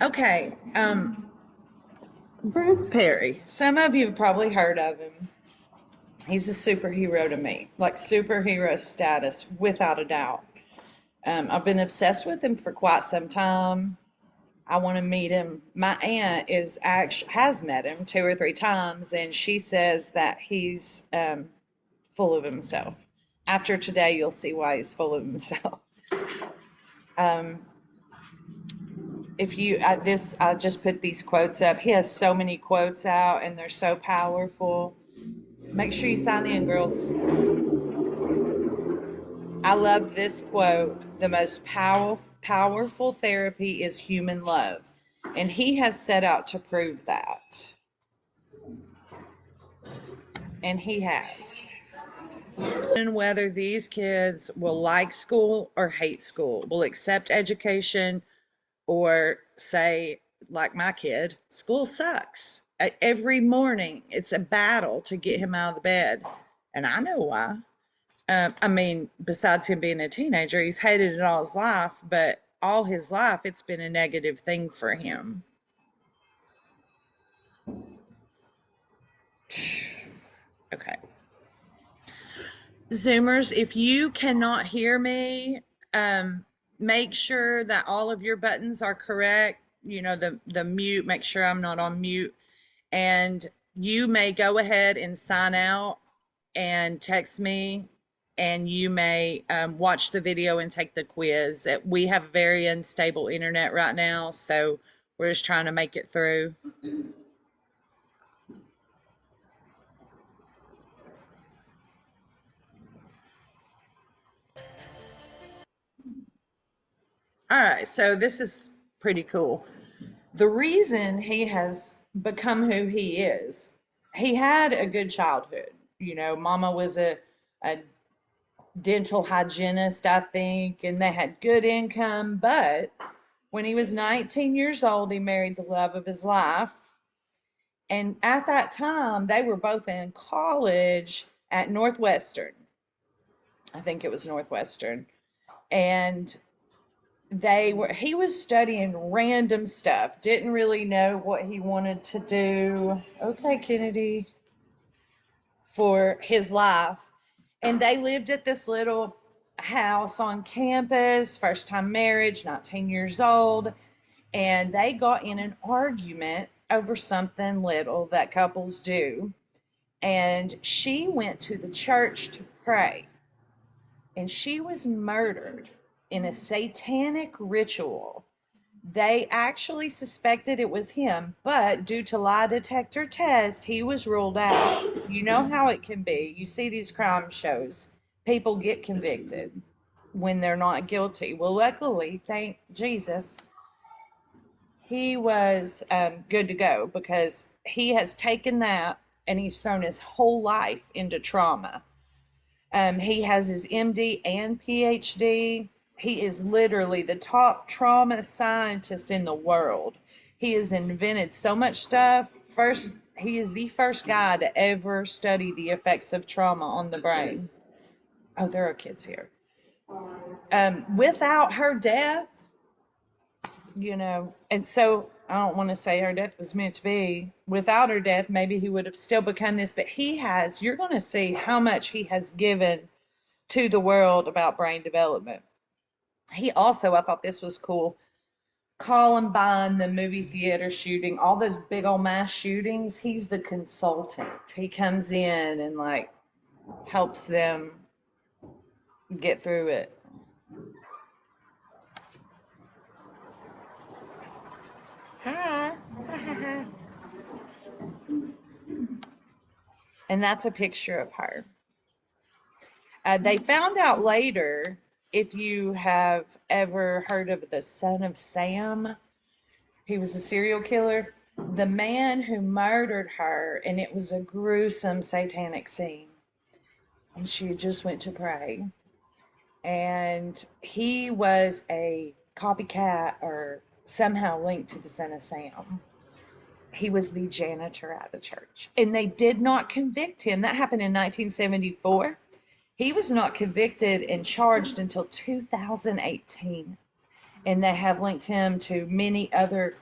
Okay, Bruce Perry. Some of you have probably heard of him. He's a superhero to me, like superhero status, without a doubt. I've been obsessed with him for quite some time. I want to meet him. My aunt is actually has met him 2 or 3 times, and she says that he's full of himself. After today, you'll see why he's full of himself. Um, if you this I just put these quotes up. He has so many quotes out, and they're so powerful. Make sure you sign in, girls. I love this quote. The most powerful therapy is human love. And he has set out to prove that. And he has. And whether these kids will like school or hate school, will accept education or say, like my kid, school sucks. Every morning, it's a battle to get him out of the bed. And I know why. I mean, besides him being a teenager, he's hated it all his life, but all his life it's been a negative thing for him. Okay. Zoomers, if you cannot hear me, make sure that all of your buttons are correct. You know, the mute, make sure I'm not on mute. And you may go ahead and sign out and text me, and you may watch the video and take the quiz. We have very unstable internet right now, so we're just trying to make it through. All right, so this is pretty cool. The reason he has become who he is, he had a good childhood. You know, mama was a dental hygienist, I think, and they had good income. But when he was 19 years old, he married the love of his life. And at that time, they were both in college at Northwestern. I think it was Northwestern. And he was studying random stuff, didn't really know what he wanted to do. Okay, Kennedy, for his life. And they lived at this little house on campus, first time marriage, 19 years old. And they got in an argument over something little that couples do. And she went to the church to pray. And she was murdered in a satanic ritual. They actually suspected it was him, but due to lie detector test, he was ruled out. You know how it can be. You see these crime shows, people get convicted when they're not guilty. Well, luckily, thank Jesus, he was good to go, because he has taken that and he's thrown his whole life into trauma. He has his MD and PhD. He is literally the top trauma scientist in the world. He has invented so much stuff. He is the first guy to ever study the effects of trauma on the brain. Oh, there are kids here. Without her death, and so I don't want to say her death was meant to be. Without her death, maybe he would have still become this, but you're going to see how much he has given to the world about brain development. He also, I thought this was cool, Columbine, the movie theater shooting, all those big old mass shootings, he's the consultant. He comes in and like helps them get through it. Hi. And that's a picture of her. They found out later, if you have ever heard of the Son of Sam, he was a serial killer. The man who murdered her, and it was a gruesome satanic scene. And she just went to pray. And he was a copycat or somehow linked to the Son of Sam. He was the janitor at the church. And they did not convict him. That happened in 1974. He was not convicted and charged until 2018. And they have linked him to many other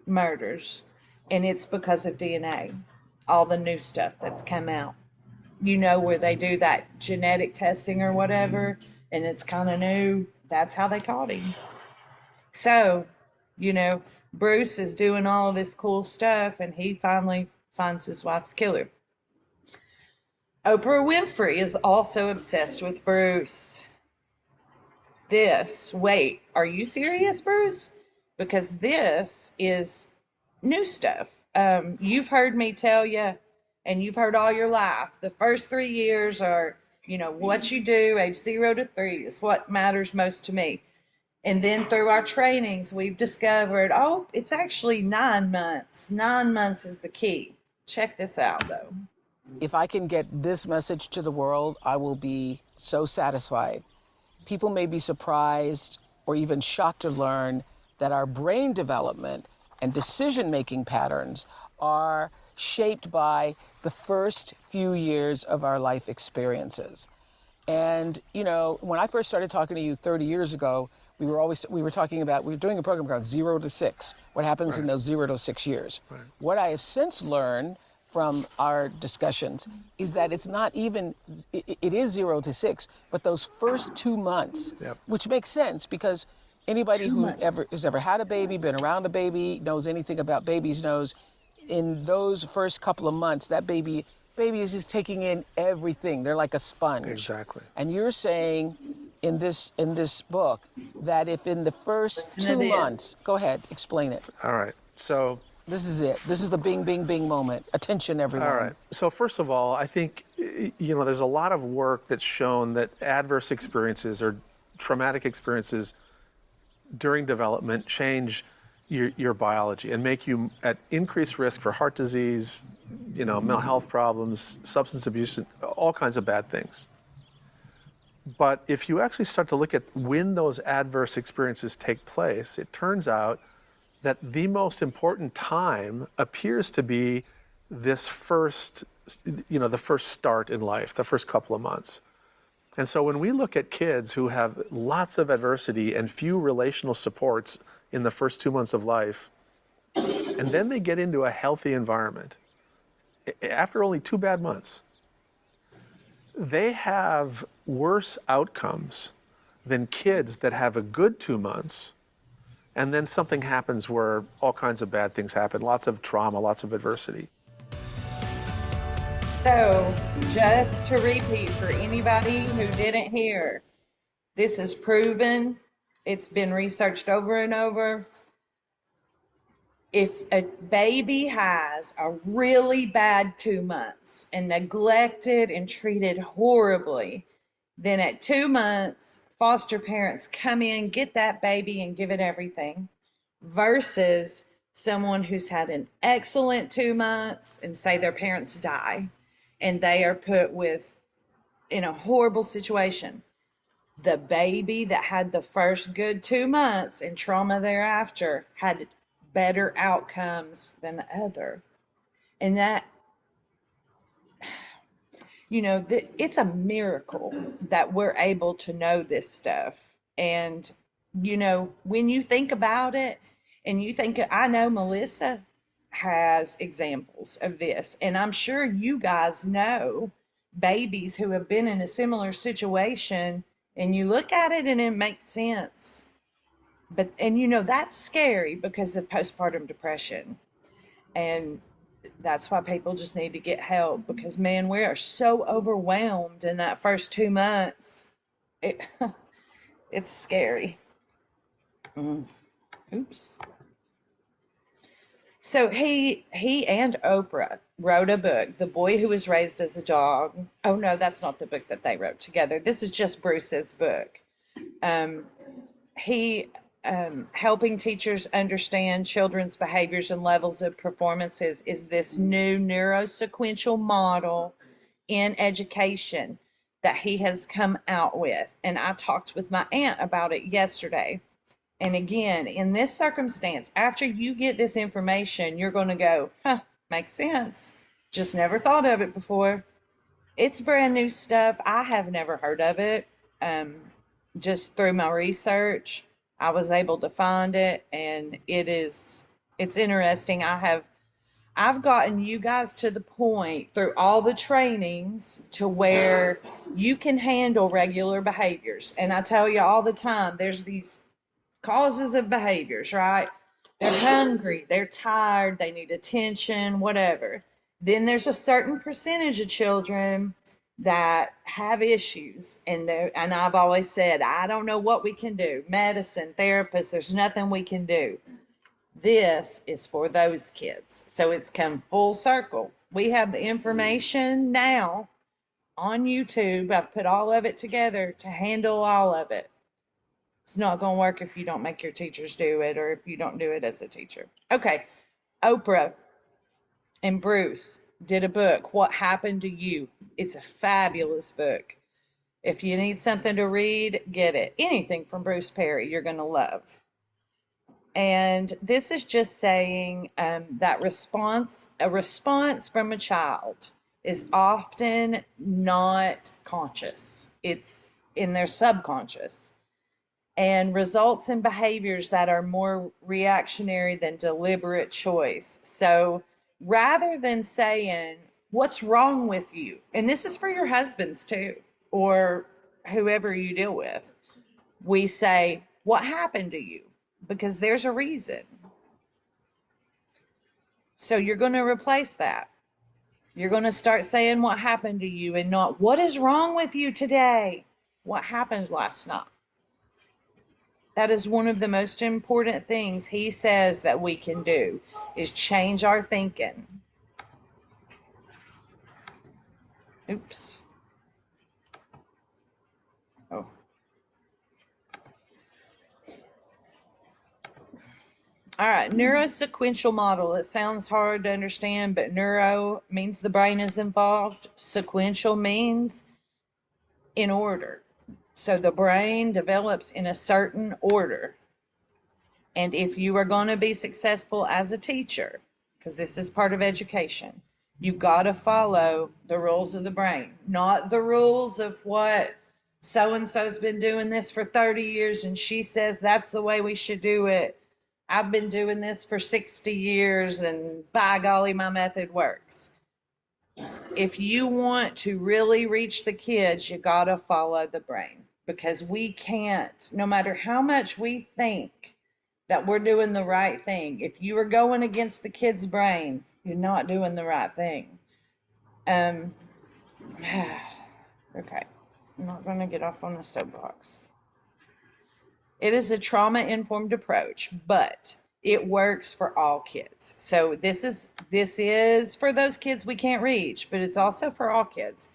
murders, and it's because of DNA, all the new stuff that's come out. Where they do that genetic testing or whatever, and it's kind of new. That's how they caught him. So, you know, Bruce is doing all of this cool stuff, and he finally finds his wife's killer. Oprah Winfrey is also obsessed with Bruce. Wait, are you serious, Bruce? Because this is new stuff. You've heard me tell you, and you've heard all your life, the first 3 years are, what you do, age 0 to 3 is what matters most to me. And then through our trainings, we've discovered, oh, it's actually 9 months. 9 months is the key. Check this out, though. If I can get this message to the world, I will be so satisfied. People may be surprised or even shocked to learn that our brain development and decision-making patterns are shaped by the first few years of our life experiences. And, when I first started talking to you 30 years ago, we were talking about, we were doing a program called 0 to 6, what happens in those 0 to 6 years. Right. What I have since learned from our discussions is that it's not even, it is 0 to 6, but those first 2 months, which makes sense because anybody who has ever had a baby, been around a baby, knows anything about babies knows in those first couple of months, that baby is just taking in everything. They're like a sponge. Exactly. And you're saying in this book that if in the first 2 months, go ahead, explain it. All right. So this is it. This is the bing, bing, bing moment. Attention, everyone. All right. So first of all, I think, there's a lot of work that's shown that adverse experiences or traumatic experiences during development change your biology and make you at increased risk for heart disease, mental health problems, substance abuse, all kinds of bad things. But if you actually start to look at when those adverse experiences take place, it turns out that the most important time appears to be this first, the first start in life, the first couple of months. And so when we look at kids who have lots of adversity and few relational supports in the first 2 months of life, and then they get into a healthy environment, after only 2 bad months, they have worse outcomes than kids that have a good 2 months, and then something happens where all kinds of bad things happen, lots of trauma, lots of adversity. So, just to repeat for anybody who didn't hear, this is proven. It's been researched over and over. If a baby has a really bad 2 months and neglected and treated horribly, then at 2 months, foster parents come in, get that baby and give it everything, versus someone who's had an excellent 2 months and say their parents die and they are put in a horrible situation. The baby that had the first good 2 months and trauma thereafter had better outcomes than the other. And that, it's a miracle that we're able to know this stuff. And, when you think about it and you think, I know Melissa has examples of this, and I'm sure you guys know babies who have been in a similar situation, and you look at it and it makes sense. But, that's scary because of postpartum depression. And that's why people just need to get help, because, man, we are so overwhelmed in that first 2 months. It's scary. Oops. So he and Oprah wrote a book, The Boy Who Was Raised as a Dog. Oh, no, that's not the book that they wrote together. This is just Bruce's book. He helping teachers understand children's behaviors and levels of performances is this new neurosequential model in education that he has come out with. And I talked with my aunt about it yesterday. And again, in this circumstance, after you get this information, you're going to go, makes sense. Just never thought of it before. It's brand new stuff. I have never heard of it. Just through my research, I was able to find it, and it is It's interesting. I've gotten you guys to the point through all the trainings to where you can handle regular behaviors. And I tell you all the time, there's these causes of behaviors, right? They're hungry, they're tired, they need attention, whatever. Then there's a certain percentage of children that have issues, and I've always said, I don't know what we can do. Medicine, therapists, there's nothing we can do. This is for those kids. So it's come full circle. We have the information now on YouTube. I've put all of it together to handle all of it. It's not going to work if you don't make your teachers do it, or if you don't do it as a teacher. Okay. Oprah and Bruce did a book, What Happened to You? It's a fabulous book. If you need something to read, get it. Anything from Bruce Perry, you're going to love. And this is just saying that a response from a child is often not conscious. It's in their subconscious and results in behaviors that are more reactionary than deliberate choice. So rather than saying, what's wrong with you? And this is for your husbands too, or whoever you deal with. We say, what happened to you? Because there's a reason. So you're going to replace that. You're going to start saying what happened to you and not what is wrong with you today? What happened last night? That is one of the most important things he says that we can do is change our thinking. Oops. Oh. All right, neurosequential model. It sounds hard to understand, but neuro means the brain is involved. Sequential means in order. So the brain develops in a certain order. And if you are going to be successful as a teacher, because this is part of education, you got to follow the rules of the brain, not the rules of what so and so's been doing this for 30 years and she says that's the way we should do it. I've been doing this for 60 years and by golly, my method works. If you want to really reach the kids, you got to follow the brain, because we can't, no matter how much we think that we're doing the right thing, if you are going against the kid's brain, you're not doing the right thing. Okay, I'm not going to get off on a soapbox. It is a trauma-informed approach, but it works for all kids. So this is for those kids we can't reach, but it's also for all kids.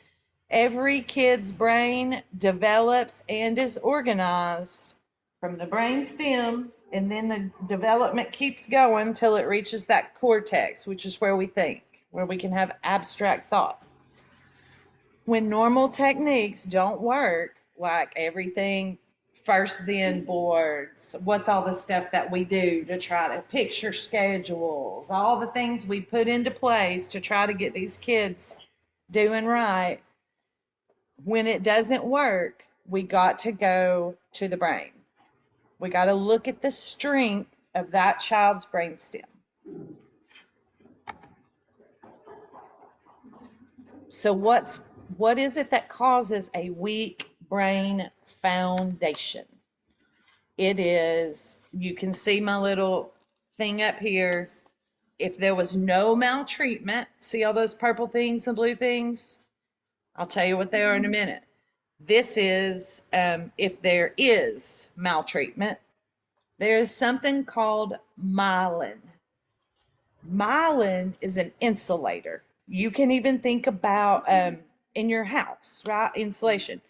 Every kid's brain develops and is organized from the brain stem, and then the development keeps going until it reaches that cortex, which is where we think, where we can have abstract thought. When normal techniques don't work, like everything first then boards, what's all the stuff that we do to try to picture schedules, all the things we put into place to try to get these kids doing right. When it doesn't work, we got to go to the brain. We got to look at the strength of that child's brainstem. So what is it that causes a weak brain foundation? It is, you can see my little thing up here. If there was no maltreatment, see all those purple things and blue things? I'll tell you what they are in a minute. This is, if there is maltreatment, there's something called myelin. Myelin is an insulator. You can even think about in your house, right? Insulation.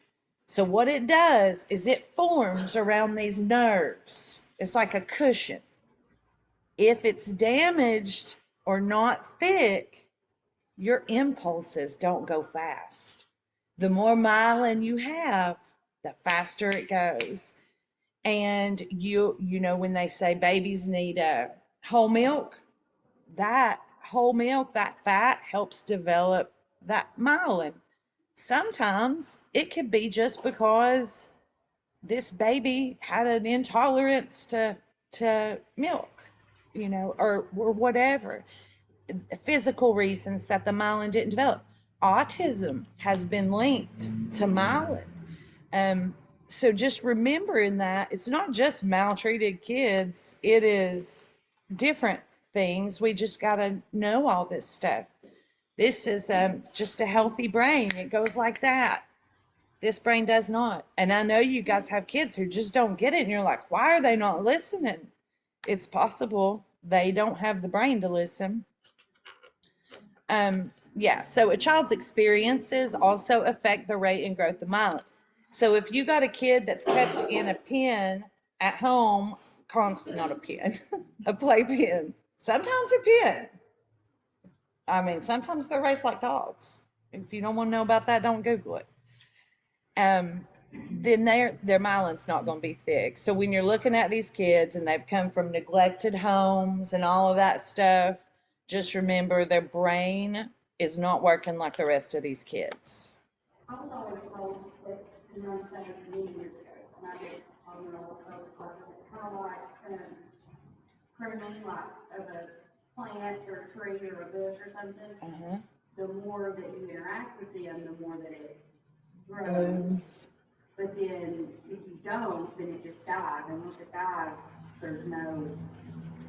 So what it does is it forms around these nerves. It's like a cushion. If it's damaged or not thick, your impulses don't go fast. The more myelin you have, the faster it goes. And you know, when they say babies need whole milk, that whole milk, that fat helps develop that myelin. Sometimes it could be just because this baby had an intolerance to milk. or whatever, physical reasons that the myelin didn't develop. Autism has been linked to myelin. Um, so just remembering that it's not just maltreated kids, it is different things. We just got to know all this stuff. This is just a healthy brain. It goes like that. This brain does not. And I know you guys have kids who just don't get it. And you're like, why are they not listening? It's possible they don't have the brain to listen. Yeah, so a child's experiences also affect the rate and growth of myelin. So if you got a kid that's kept in a pen at home, constant, not a pen, a playpen, sometimes a pen. I mean, sometimes they're raised like dogs. If you don't want to know about that, don't Google it. Um, then their myelin's not going to be thick. So when you're looking at these kids and they've come from neglected homes and all of that stuff, just remember their brain is not working like the rest of these kids. I was always told that the neurosequential many years ago, and I did on neurosequential classes, it's kind of like pruning, like of a plant or a tree or a bush or something. Uh-huh. The more that you interact with them, the more that it grows. Blooms. But then if you don't, then it just dies. And once it dies, there's no,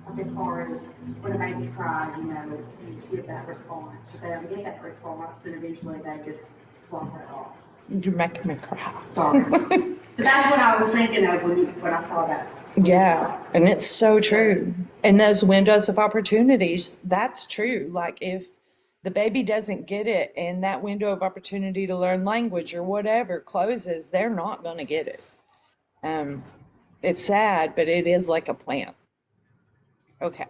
like as far as when a baby cries, you give that response. If they don't get that response, then eventually they just block that off. You're making me cry. Sorry. But that's what I was thinking of when I saw that. Yeah, and it's so true. And those windows of opportunities, that's true. Like if the baby doesn't get it and that window of opportunity to learn language or whatever closes, they're not going to get it. It's sad, but it is like a plant. Okay.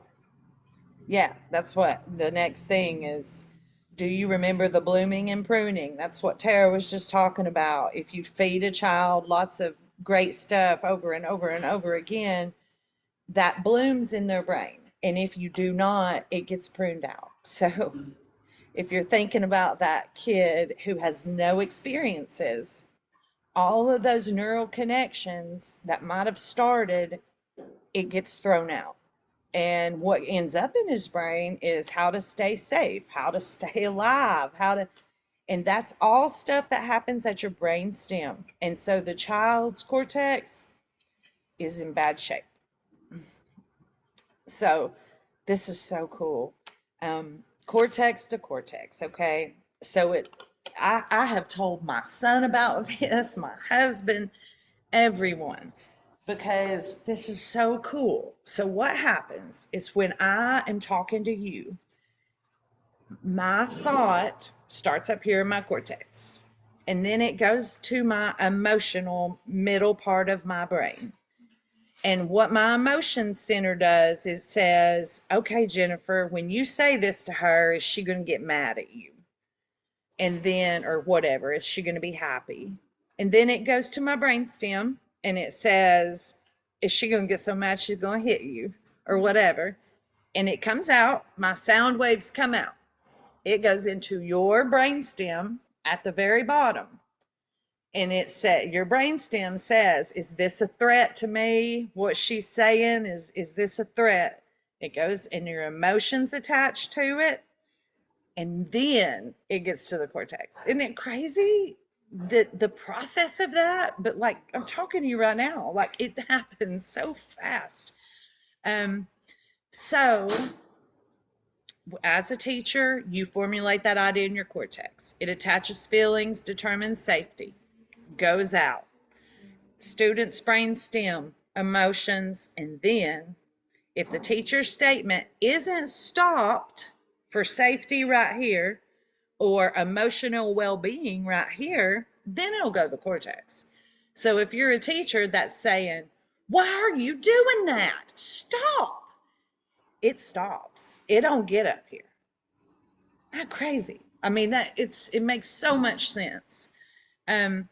Yeah, that's what the next thing is. Do you remember the blooming and pruning? That's what Tara was just talking about. If you feed a child lots of great stuff over and over and over again, that blooms in their brain. And if you do not, it gets pruned out. So if you're thinking about that kid who has no experiences, all of those neural connections that might have started, it gets thrown out. And what ends up in his brain is how to stay safe, how to stay alive, and that's all stuff that happens at your brain stem. And so the child's cortex is in bad shape. So this is so cool. Cortex to cortex, okay? So I have told my son about this, my husband, everyone, because this is so cool. So what happens is when I am talking to you, my thought starts up here in my cortex, and then it goes to my emotional middle part of my brain. And what my emotion center does is says, okay, Jennifer, when you say this to her, is she going to get mad at you? And then, or whatever, is she going to be happy? And then it goes to my brainstem and it says, is she going to get so mad she's going to hit you or whatever? And it comes out, my sound waves come out. It goes into your brainstem at the very bottom. And it said, your brainstem says, is this a threat to me? What she's saying, is this a threat? It goes, and your emotions attached to it. And then it gets to the cortex. Isn't it crazy? The process of that, but like I'm talking to you right now, like it happens so fast. So as a teacher, you formulate that idea in your cortex. It attaches feelings, determines safety, goes out. Student's brain stem, emotions, and then if the teacher's statement isn't stopped for safety right here or emotional well-being right here, then it'll go to the cortex. So if you're a teacher that's saying, why are you doing that? Stop. It stops. It don't get up here. Not crazy. I mean, it makes so much sense. And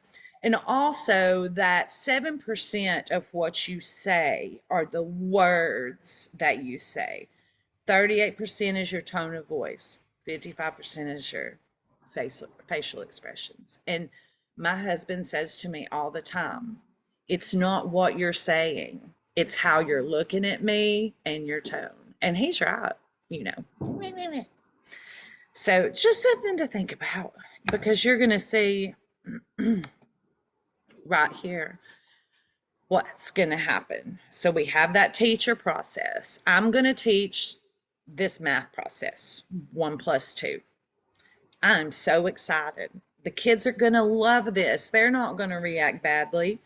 also that 7% of what you say are the words that you say. 38% is your tone of voice. 55% is your facial expressions. And my husband says to me all the time, it's not what you're saying. It's how you're looking at me and your tone. And he's right, you know. So it's just something to think about, because you're going to see right here what's going to happen. So we have that teacher process. I'm going to teach this math process, 1 + 2. I'm so excited. The kids are going to love this. They're not going to react badly.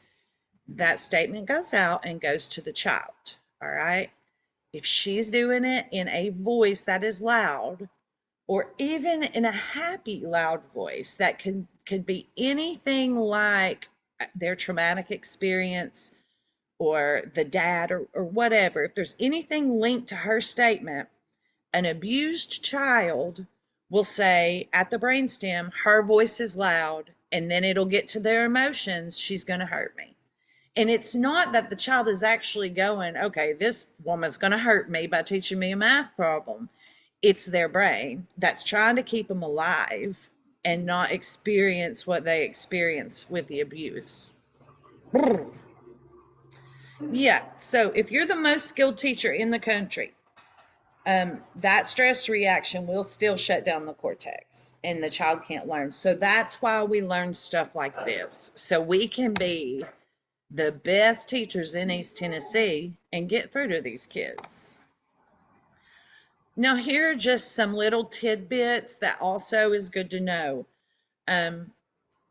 That statement goes out and goes to the child. All right. If she's doing it in a voice that is loud, or even in a happy, loud voice that could be anything like their traumatic experience or the dad or whatever, if there's anything linked to her statement, an abused child will say at the brainstem, her voice is loud, and then it'll get to their emotions, she's going to hurt me. And it's not that the child is actually going, okay, this woman's going to hurt me by teaching me a math problem. It's their brain that's trying to keep them alive and not experience what they experience with the abuse. Yeah, so if you're the most skilled teacher in the country, that stress reaction will still shut down the cortex and the child can't learn. So that's why we learn stuff like this. So we can be the best teachers in East Tennessee and get through to these kids. Now, here are just some little tidbits that also is good to know.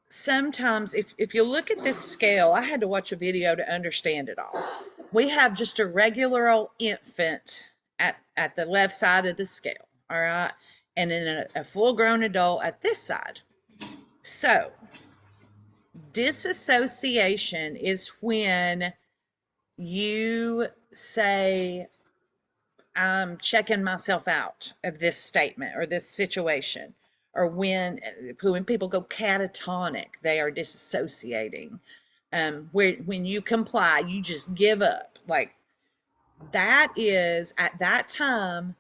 Sometimes if you look at this scale, I had to watch a video to understand it all. We have just a regular old infant at the left side of the scale, all right? And then a full-grown adult at this side. So, disassociation is when you say, I'm checking myself out of this statement or this situation. Or when people go catatonic, they are disassociating. When you comply, you just give up. Like, that is, at that time,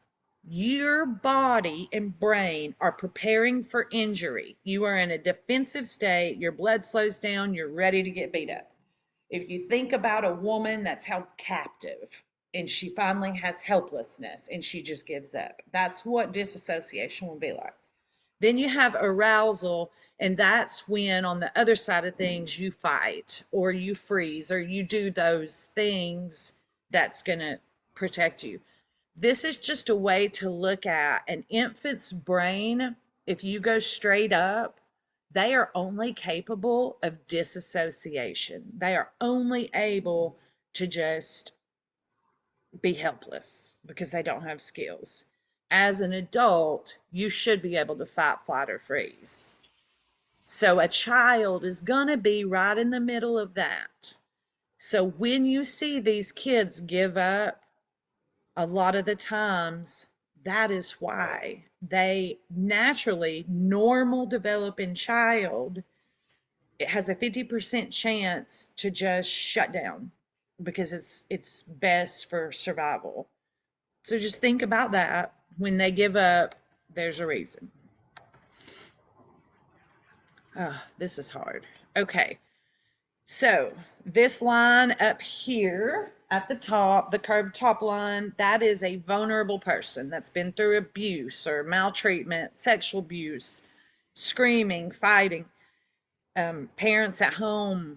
your body and brain are preparing for injury. You are in a defensive state. Your blood slows down. You're ready to get beat up. If you think about a woman that's held captive and she finally has helplessness and she just gives up, that's what disassociation will be like. Then you have arousal, and that's when on the other side of things you fight or you freeze or you do those things that's going to protect you. This is just a way to look at an infant's brain. If you go straight up, they are only capable of disassociation. They are only able to just be helpless because they don't have skills. As an adult, you should be able to fight, flight, or freeze. So a child is going to be right in the middle of that. So when you see these kids give up, a lot of the times, that is why they naturally, normal developing child, it has a 50% chance to just shut down because it's best for survival. So just think about that. When they give up, there's a reason. Oh, this is hard. Okay. So this line up here at the top, the curved top line, that is a vulnerable person that's been through abuse or maltreatment, sexual abuse, screaming, fighting, parents at home,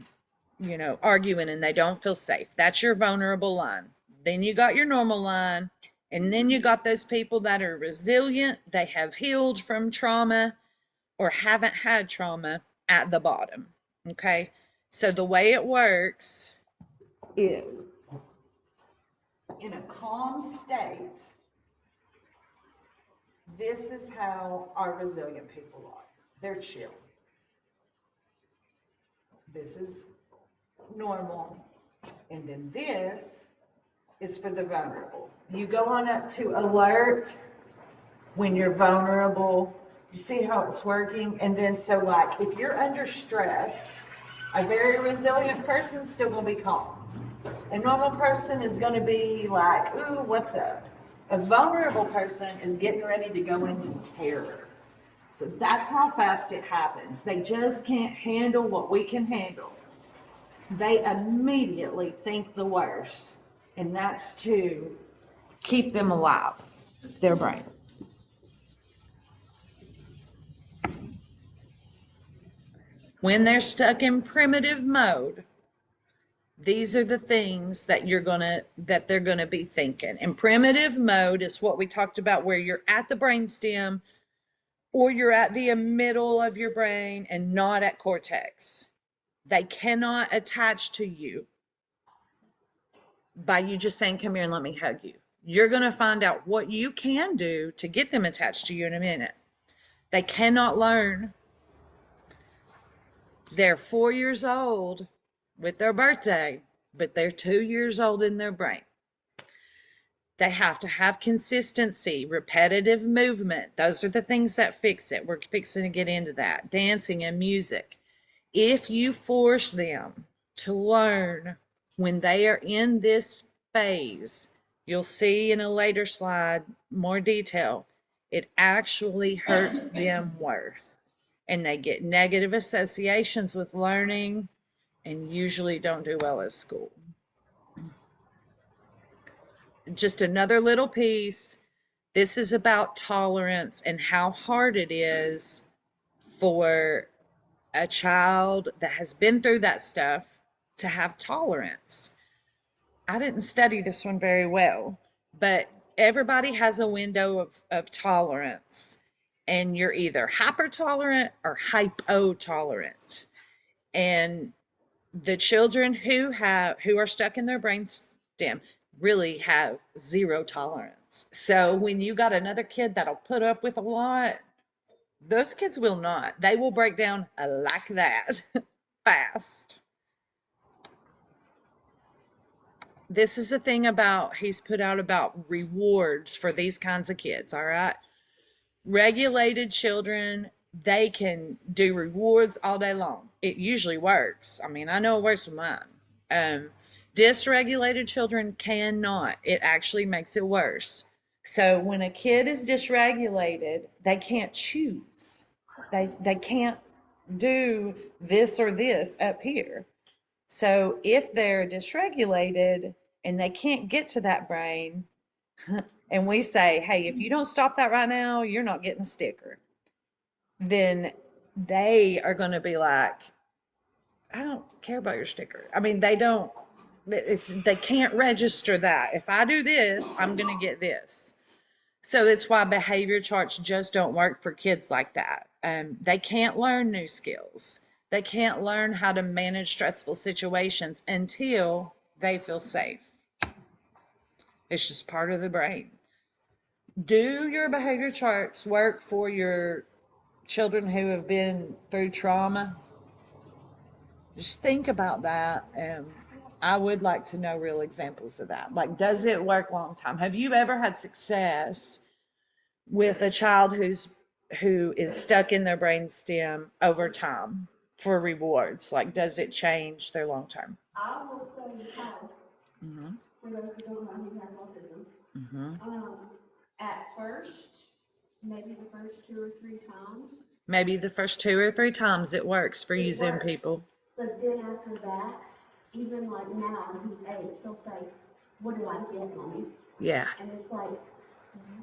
arguing and they don't feel safe. That's your vulnerable line. Then you got your normal line, and then you got those people that are resilient, they have healed from trauma or haven't had trauma at the bottom. Okay? So the way it works is in a calm state, this is how our resilient people are. They're chill. This is normal. And then this is for the vulnerable. You go on up to alert when you're vulnerable. You see how it's working? And then so like if you're under stress, a very resilient person's still gonna be calm. A normal person is gonna be like, ooh, what's up? A vulnerable person is getting ready to go into terror. So that's how fast it happens. They just can't handle what we can handle. They immediately think the worst. And that's to keep them alive, their brain. When they're stuck in primitive mode, these are the things that they're gonna be thinking. And primitive mode is what we talked about, where you're at the brainstem or you're at the middle of your brain and not at cortex. They cannot attach to you by you just saying, come here and let me hug you. You're going to find out what you can do to get them attached to you in a minute. They cannot learn. They're 4 years old with their birthday, but they're 2 years old in their brain. They have to have consistency, repetitive movement. Those are the things that fix it. We're fixing to get into that. Dancing and music. If you force them to learn when they are in this phase, you'll see in a later slide more detail, it actually hurts them worse. And they get negative associations with learning and usually don't do well at school. Just another little piece. This is about tolerance and how hard it is for a child that has been through that stuff to have tolerance. I didn't study this one very well, but everybody has a window of tolerance, and you're either hyper tolerant or hypo tolerant. And the children who are stuck in their brain stem really have zero tolerance. So when you got another kid that'll put up with a lot, those kids will not. They will break down like that fast. This is the thing about, he's put out about rewards for these kinds of kids, all right? Regulated children, they can do rewards all day long. It usually works. I mean, I know it works with mine. Dysregulated children cannot. It actually makes it worse. So when a kid is dysregulated, they can't choose. They can't do this or this up here. So if they're dysregulated and they can't get to that brain, and we say, hey, if you don't stop that right now, you're not getting a sticker, then they are going to be like, I don't care about your sticker. I mean, they can't register that. If I do this, I'm going to get this. So that's why behavior charts just don't work for kids like that. They can't learn new skills. They can't learn how to manage stressful situations until they feel safe. It's just part of the brain. Do your behavior charts work for your children who have been through trauma? Just think about that. I would like to know real examples of that. Like, does it work long time? Have you ever had success with a child who is stuck in their brain stem over time for rewards? Like, does it change their long term? I will say has, for those who don't know who has autism. At first, maybe the first 2 or 3 times, Maybe the first 2 or 3 times it works for you Zoom works. people. But then after that, even like now, he's 8, he'll say, what do I get, mommy? Yeah. And it's like,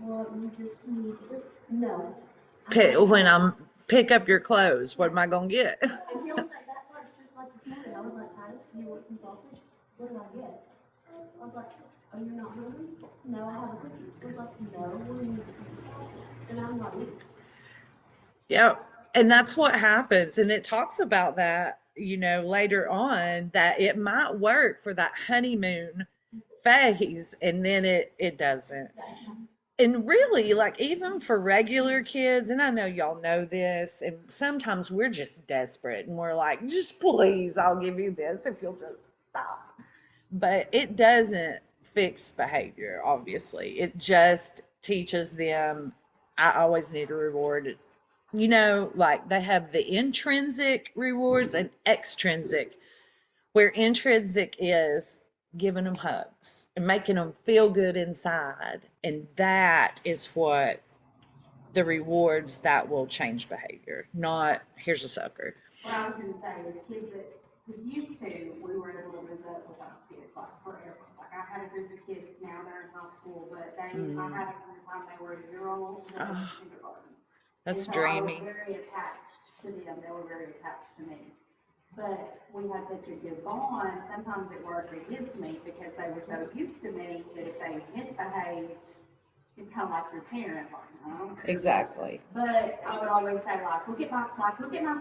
well, you just need to, no. When I'm pick up your clothes, what am I gonna get? And he'll say that first, just like this morning. I was like, Titus, you want some sausage? What do I get? I was like, oh, you're not hungry? No, I have a cookie. I was like, no, we need some sausage. And I'm not eating. Yep. And that's what happens. And it talks about that, later on, that it might work for that honeymoon phase, and then it doesn't. And really, like, even for regular kids, and I know y'all know this, and sometimes we're just desperate and we're like, just please, I'll give you this if you'll just stop. But it doesn't fix behavior, obviously. It just teaches them, I always need a reward. Like, they have the intrinsic rewards and extrinsic, where intrinsic is giving them hugs and making them feel good inside. And that is what the rewards that will change behavior, not here's a sucker. What I was gonna say is kids that, because used to, we were able to live up with our kids, like forever. Like I had a group of kids now that are in high school, but I had them from the time they were a year old to kindergarten. And That's so I was dreamy. very attached to them. They were very attached to me. But we had such a good bond, sometimes it worked against me because they were so used to me that if they misbehaved, it's kind of like your parent, like, no. Exactly. But I would always say, look at my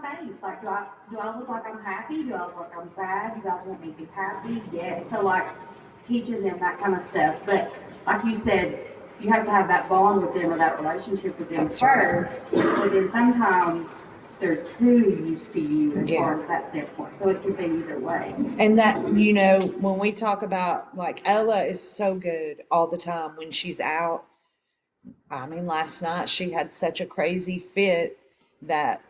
face. Like, do I look like I'm happy? Do I look like I'm sad? You guys want me to be happy? Yeah. So like teaching them that kind of stuff. But like you said, you have to have that bond with them or that relationship with them That's right. first. But then sometimes they're too used to you as far as that standpoint. So it can be either way. And that, you know, when we talk about, like, Ella is so good all the time when she's out. I mean, last night she had such a crazy fit that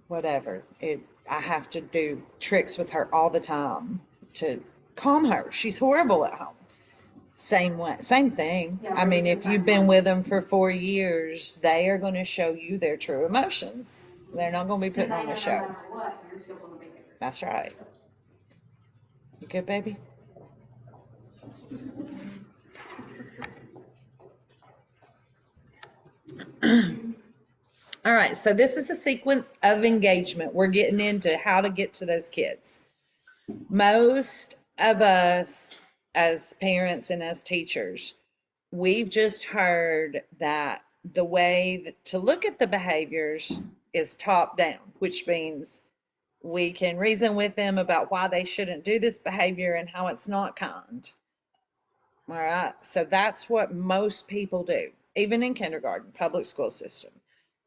whatever. I have to do tricks with her all the time to calm her. She's horrible at home. Same way, same thing. Yeah, I mean, we're if the you've same been way. with them for 4 years, they are going to show you their true emotions. They're not going to be Because putting they on know a no show. matter what, you're still going to be there. That's right. You good, baby? All right, so this is a sequence of engagement. We're getting into how to get to those kids. Most of us, as parents and as teachers, we've just heard that the way to look at the behaviors is top down, which means we can reason with them about why they shouldn't do this behavior and how it's not kind. All right, so that's what most people do, even in kindergarten, public school system.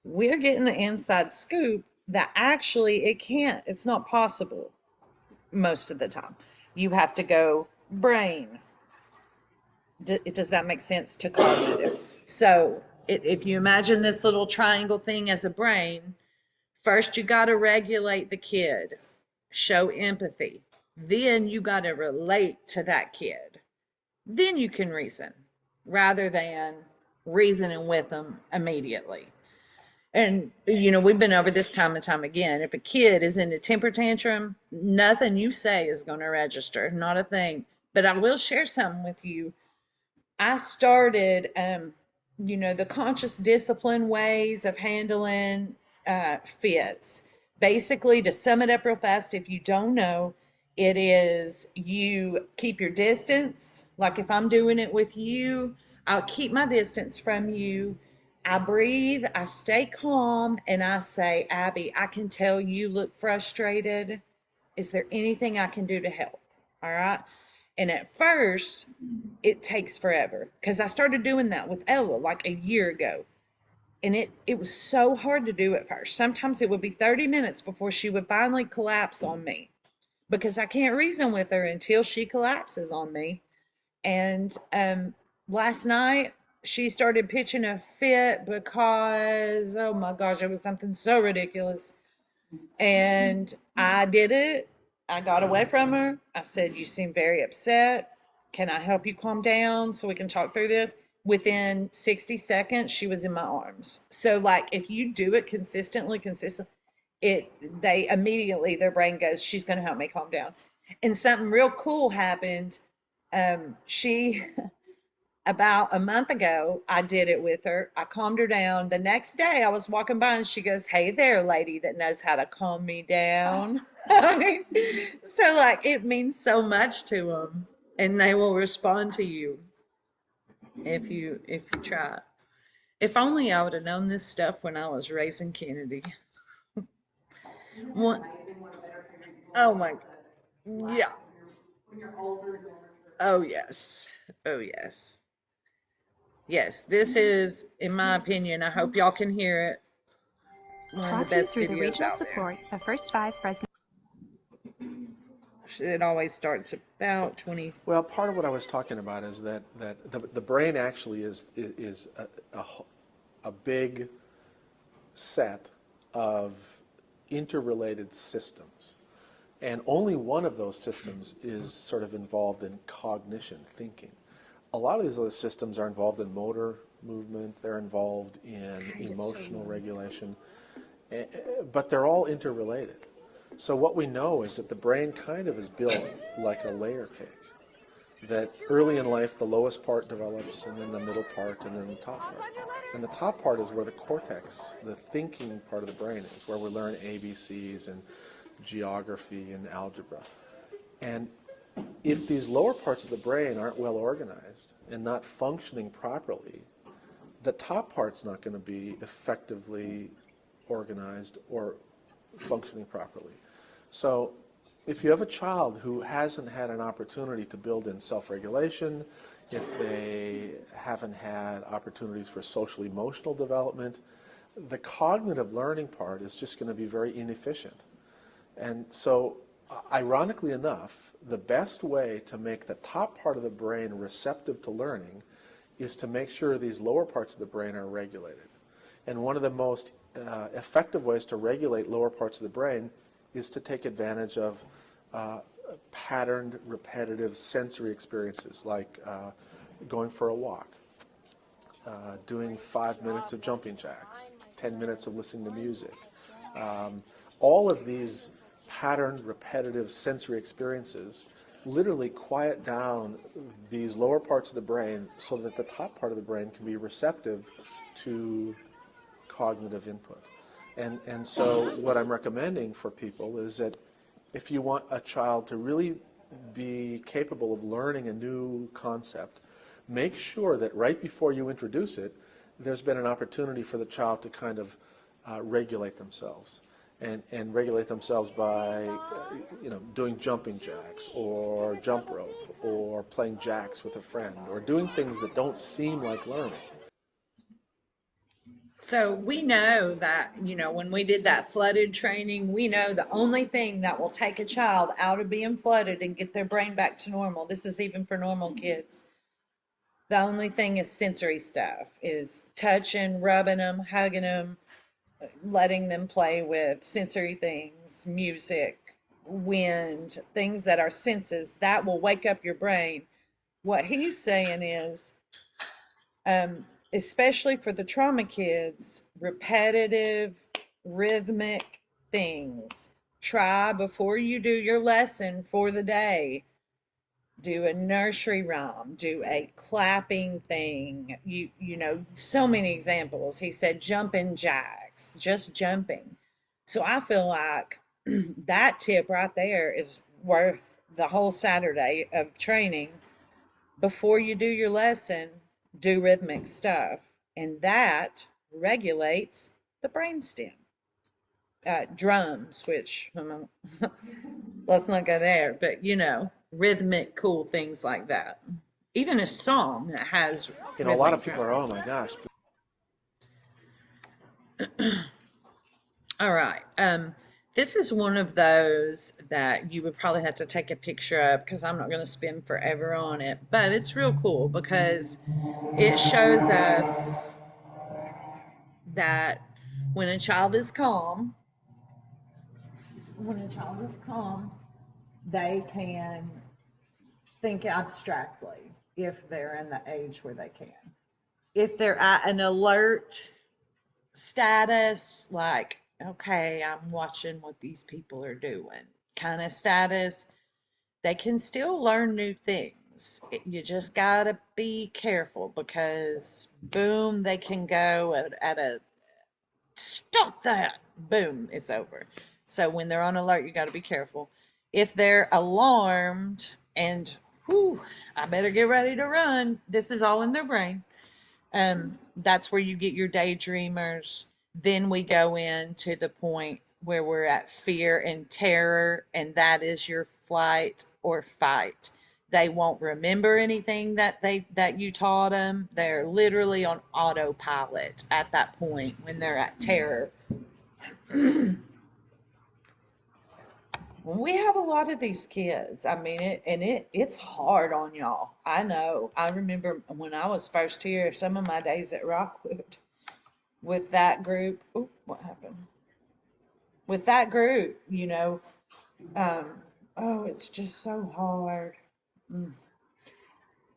We're getting the inside scoop that actually it's not possible most of the time. You have to go brain. Does that make sense to cognitive? So if you imagine this little triangle thing as a brain, first you got to regulate the kid, show empathy. Then you got to relate to that kid. Then you can reason rather than reasoning with them immediately. And, you know, we've been over this time and time again. If a kid is in a temper tantrum, nothing you say is going to register, not a thing. But I will share something with you. I started, you know, the conscious discipline ways of handling fits. Basically, to sum it up real fast, if you don't know, it is you keep your distance. Like if I'm doing it with you, I'll keep my distance from you. I breathe, I stay calm, and I say, Abby, I can tell you look frustrated. Is there anything I can do to help? All right. And at first, it takes forever because I started doing that with Ella like a year ago. And it was so hard to do at first. Sometimes it would be 30 minutes before she would finally collapse on me because I can't reason with her until she collapses on me. And last night, she started pitching a fit because, oh my gosh, it was something so ridiculous. And I did it. I got away from her. I said, you seem very upset. Can I help you calm down so we can talk through this? Within 60 seconds, she was in my arms. So, like, if you do it consistently, they immediately, their brain goes, she's going to help me calm down. And something real cool happened. She about a month ago, I did it with her. I calmed her down. The next day, I was walking by and she goes, hey there, lady that knows how to calm me down. I mean, so like it means so much to them and they will respond to you if you try. If only I would have known this stuff when I was raising Kennedy. What? Oh my, yeah. When you're older, Oh yes. Oh yes. Yes, this is, in my opinion, I hope y'all can hear it, one of the Brought to you best through the videos regional out there. support of First Five Fresno. It always starts about 20. Well, part of what I was talking about is that the brain actually is a big set of interrelated systems. And only one of those systems is sort of involved in cognition, thinking. A lot of these other systems are involved in motor movement, they're involved in emotional regulation, but they're all interrelated. So what we know is that the brain kind of is built like a layer cake. that early in life the lowest part develops, and then the middle part, and then the top part. And the top part is where the cortex, the thinking part of the brain is, where we learn ABCs and geography and algebra. And if these lower parts of the brain aren't well organized and not functioning properly, the top part's not going to be effectively organized or functioning properly. So if you have a child who hasn't had an opportunity to build in self-regulation, if they haven't had opportunities for social emotional development, the cognitive learning part is just going to be very inefficient. And so, ironically enough, the best way to make the top part of the brain receptive to learning is to make sure these lower parts of the brain are regulated. And one of the most effective ways to regulate lower parts of the brain is to take advantage of patterned, repetitive sensory experiences, like going for a walk, doing 5 minutes of jumping jacks, 10 minutes of listening to music. All of these patterned, repetitive sensory experiences literally quiet down these lower parts of the brain so that the top part of the brain can be receptive to cognitive input. And so what I'm recommending for people is that if you want a child to really be capable of learning a new concept, make sure that right before you introduce it, there's been an opportunity for the child to kind of regulate themselves. And regulate themselves by doing jumping jacks or jump rope or playing jacks with a friend or doing things that don't seem like learning. So we know that, when we did that flooded training, we know the only thing that will take a child out of being flooded and get their brain back to normal, this is even for normal kids, the only thing is sensory stuff, is touching, rubbing them, hugging them, letting them play with sensory things, music, wind, things that are senses that will wake up your brain. What he's saying is, especially for the trauma kids, repetitive, rhythmic things. Try before you do your lesson for the day. Do a nursery rhyme, do a clapping thing. So many examples. He said jumping jacks, just jumping. So I feel like that tip right there is worth the whole Saturday of training. Before you do your lesson, do rhythmic stuff, and that regulates the brainstem. Drums, which let's not go there, but rhythmic, cool things like that. Even a song that has A lot rhythmic of people are, oh drums. my gosh. All right. This is one of those that you would probably have to take a picture of because I'm not going to spend forever on it, but it's real cool because it shows us that when a child is calm, when a child is calm, they can think abstractly if they're in the age where they can. If they're at an alert status, like, okay, I'm watching what these people are doing kind of status, they can still learn new things. You just got to be careful because, boom, they can go at a stop that, boom, it's over. So when they're on alert, you got to be careful. If they're alarmed and, whew, I better get ready to run, this is all in their brain. That's where you get your daydreamers. Then we go into the point where we're at fear and terror, and that is your flight or fight. They won't remember anything that you taught them. They're literally on autopilot at that point when they're at terror. We have a lot of these kids. I mean, it's hard on y'all. I know. I remember when I was first here, some of my days at Rockwood with that group. Oop, what happened? With that group, um, oh, it's just so hard.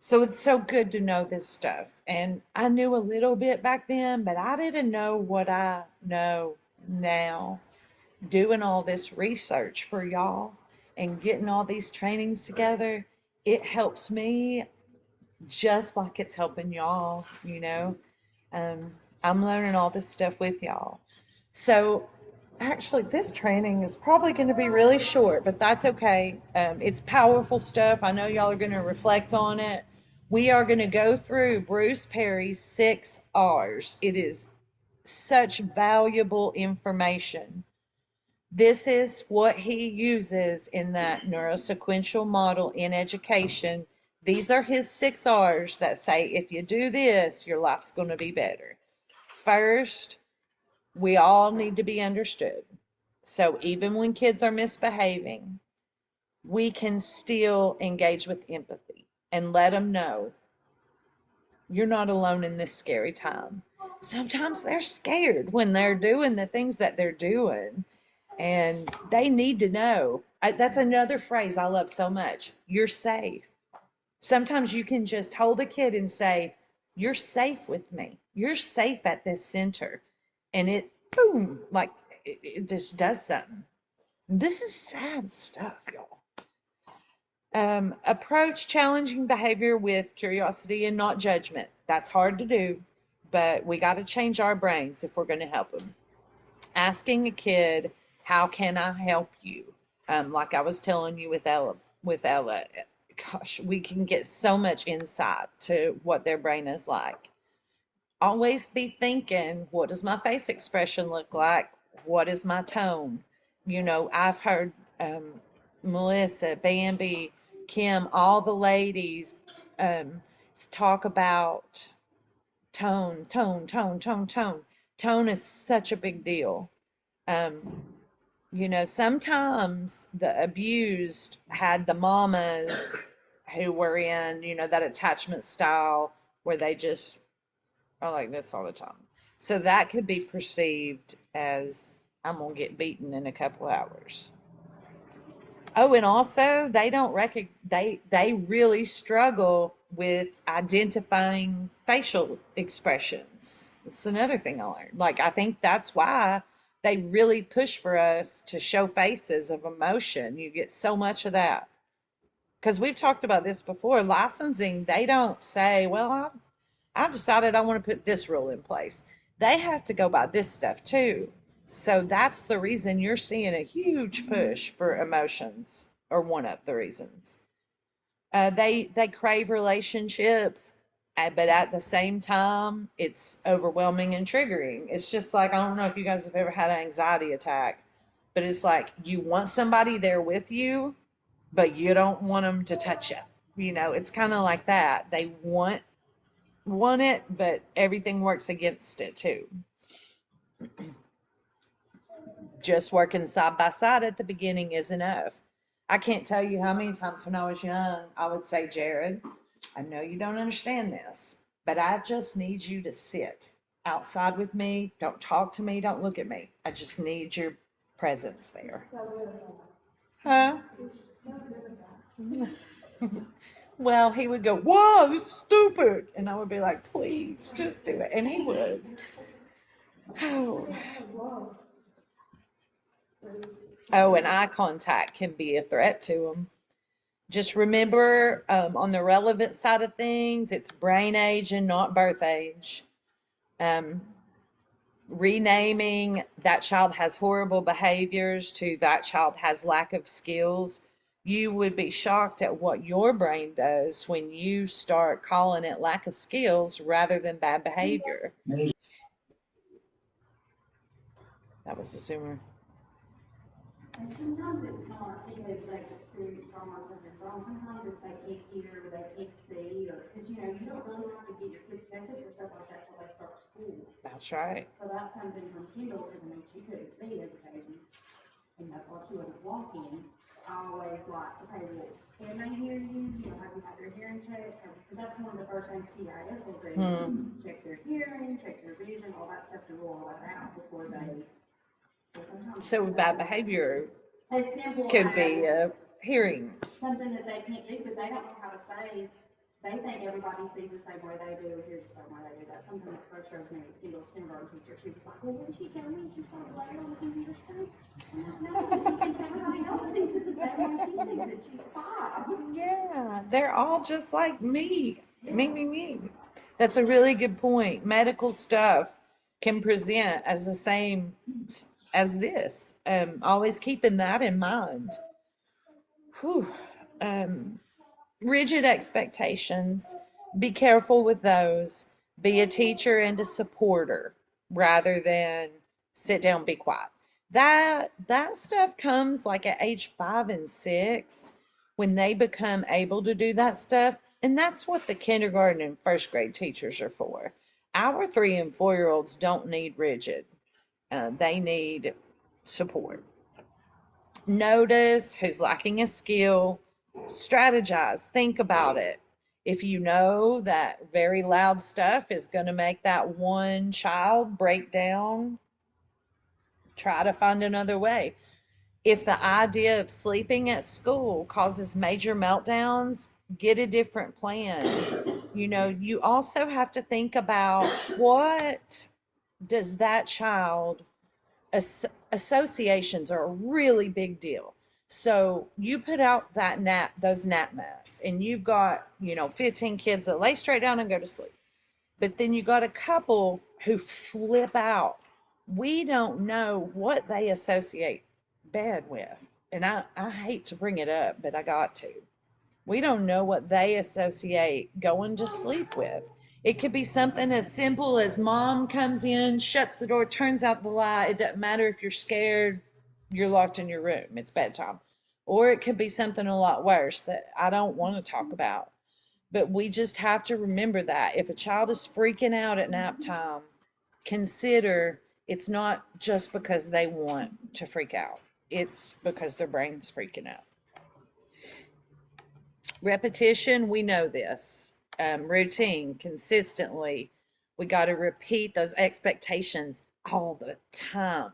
So it's so good to know this stuff. And I knew a little bit back then, but I didn't know what I know now. Doing all this research for y'all and getting all these trainings together, it helps me just like it's helping y'all, you know. Um, I'm learning all this stuff with y'all. So actually, this training is probably going to be really short, but that's okay. It's powerful stuff. I know y'all are going to reflect on it. We are going to go through Bruce Perry's 6 R's. It is such valuable information. This is what he uses in that neurosequential model in education. These are his 6 R's that say if you do this, your life's going to be better. First, we all need to be understood. So even when kids are misbehaving, we can still engage with empathy and let them know you're not alone in this scary time. Sometimes they're scared when they're doing the things that they're doing, and they need to know. That's another phrase I love so much. You're safe. Sometimes you can just hold a kid and say, you're safe with me. You're safe at this center. And it, boom, like it just does something. This is sad stuff, y'all. Approach challenging behavior with curiosity and not judgment. That's hard to do, but we got to change our brains if we're going to help them. Asking a kid, how can I help you? Like I was telling you with Ella, gosh, we can get so much insight to what their brain is like. Always be thinking, what does my face expression look like? What is my tone? You know, I've heard Melissa, Bambi, Kim, all the ladies um, talk about tone, tone, tone, tone, tone. Tone is such a big deal. Um, you know, sometimes the abused had the mamas who were in, you know, that attachment style where they just are like this all the time. So that could be perceived as I'm gonna get beaten in a couple hours. Oh, and also they don't recognize they really struggle with identifying facial expressions. It's another thing I learned. Like I think that's why they really push for us to show faces of emotion. You get so much of that. Because we've talked about this before. Licensing, they don't say, well, I decided I want to put this rule in place. They have to go by this stuff too. So that's the reason you're seeing a huge push for emotions, or one of the reasons. They crave relationships, but at the same time, it's overwhelming and triggering. It's just like, I don't know if you guys have ever had an anxiety attack, but it's like you want somebody there with you, but you don't want them to touch you. You know, it's kind of like that. They want it, but everything works against it too. Just working side by side at the beginning is enough. I can't tell you how many times when I was young, I would say, Jared, I know you don't understand this, but I just need you to sit outside with me. Don't talk to me. Don't look at me. I just need your presence there. Huh? Well, he would go, whoa, this is stupid. And I would be like, please, just do it. And he would. Oh. Oh, and eye contact can be a threat to them. Just remember, on the relevant side of things, it's brain age and not birth age. Um, Renaming that child has horrible behaviors to that child has lack of skills. You would be shocked at what your brain does when you start calling it lack of skills rather than bad behavior. That was the Zoomer. And sometimes it's not because they've experienced trauma or something's wrong. Sometimes it's they can't hear or they can't see, or because you don't really have to get your kids tested for stuff like that till they start school. That's right. So that's something from Kendall because she couldn't see as a baby, and that's why she wasn't walking. I always like, okay, well, can they hear you? You know, have you had their hearing checked? Because that's one of the first things CIS will do. Check their hearing, check their vision, all that stuff to rule all that out before they. So sometimes. So bad behavior As simple could be as hearing. something that they can't do, but they don't know how to say, they think everybody sees the same way they do, hears the same way they do. That's something that frustrates me with Kendall's kindergarten teacher. She was like, well, didn't she tell me she started laying on the computer screen? I'm like, no, because she thinks everybody else sees it the same way she sees it. She's 5. Yeah, they're all just like me. Me. That's a really good point. Medical stuff can present as the same as this. Always keeping that in mind. Whew. Um, Rigid expectations. Be careful with those. Be a teacher and a supporter rather than sit down, be quiet. That stuff comes like at age 5 and 6 when they become able to do that stuff. And that's what the kindergarten and first grade teachers are for. Our 3 and 4 year olds don't need rigid. They need support. Notice who's lacking a skill, strategize, think about it. If you know that very loud stuff is going to make that one child break down, try to find another way. If the idea of sleeping at school causes major meltdowns, get a different plan. You also have to think about what does that child associations are a really big deal. So you put out those nap mats, and you've got 15 kids that lay straight down and go to sleep. But then you got a couple who flip out. We don't know what they associate bed with, and I hate to bring it up, but I got to. We don't know what they associate going to sleep with. It could be something as simple as mom comes in, shuts the door, turns out the light. It doesn't matter if you're scared, you're locked in your room. It's bedtime. Or it could be something a lot worse that I don't want to talk about. But we just have to remember that if a child is freaking out at nap time, consider it's not just because they want to freak out, it's because their brain's freaking out. Repetition, we know this. Routine, consistently. We got to repeat those expectations all the time.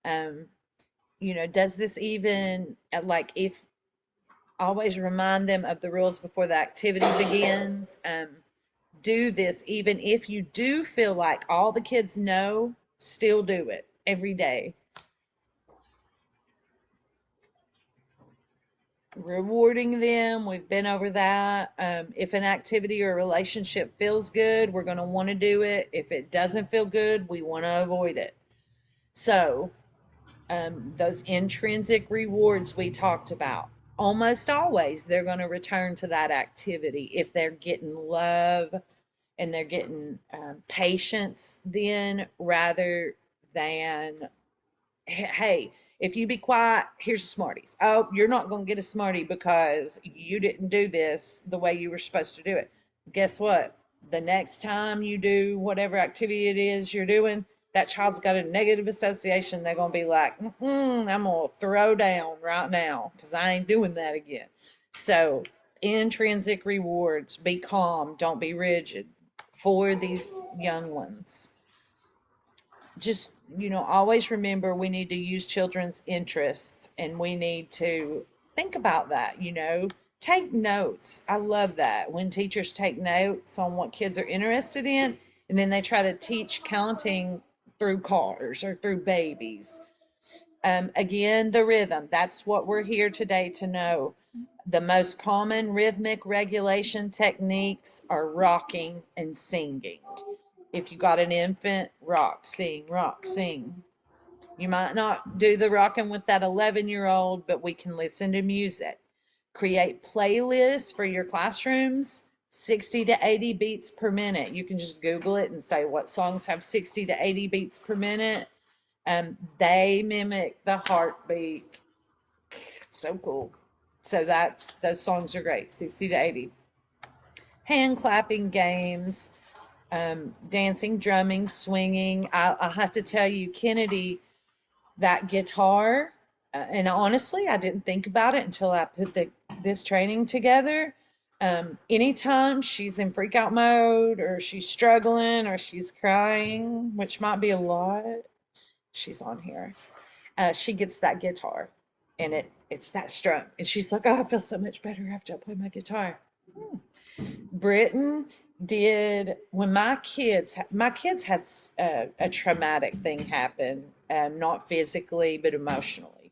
Um, does this even, like, if always remind them of the rules before the activity begins? Do this even if you do feel like all the kids know, still do it every day. Rewarding them, we've been over that. If an activity or a relationship feels good, we're going to want to do it. If it doesn't feel good, we want to avoid it. So those intrinsic rewards we talked about, almost always they're going to return to that activity if they're getting love and they're getting patience then, rather than, hey, if you be quiet, here's the Smarties. Oh, you're not going to get a Smartie because you didn't do this the way you were supposed to do it. Guess what? The next time you do whatever activity it is you're doing, that child's got a negative association. They're going to be like, I'm going to throw down right now because I ain't doing that again. So, intrinsic rewards, be calm, don't be rigid for these young ones. Just, always remember we need to use children's interests, and we need to think about that, take notes. I love that when teachers take notes on what kids are interested in, and then they try to teach counting through cars or through babies. Again, the rhythm, that's what we're here today to know. The most common rhythmic regulation techniques are rocking and singing. If you got an infant, rock, sing, rock, sing. You might not do the rocking with that 11-year-old, but we can listen to music. Create playlists for your classrooms, 60 to 80 beats per minute. You can just Google it and say what songs have 60 to 80 beats per minute. They mimic the heartbeat. It's so cool. So those songs are great, 60 to 80. Hand clapping games, dancing, drumming, swinging. I have to tell you, Kennedy, that guitar, and honestly, I didn't think about it until I put this training together. Anytime she's in freak out mode, or she's struggling, or she's crying, which might be a lot, she's on here. She gets that guitar, and it's that strum, and she's like, "Oh, I feel so much better after I play my guitar." Britain did when my kids had a traumatic thing happen, not physically but emotionally,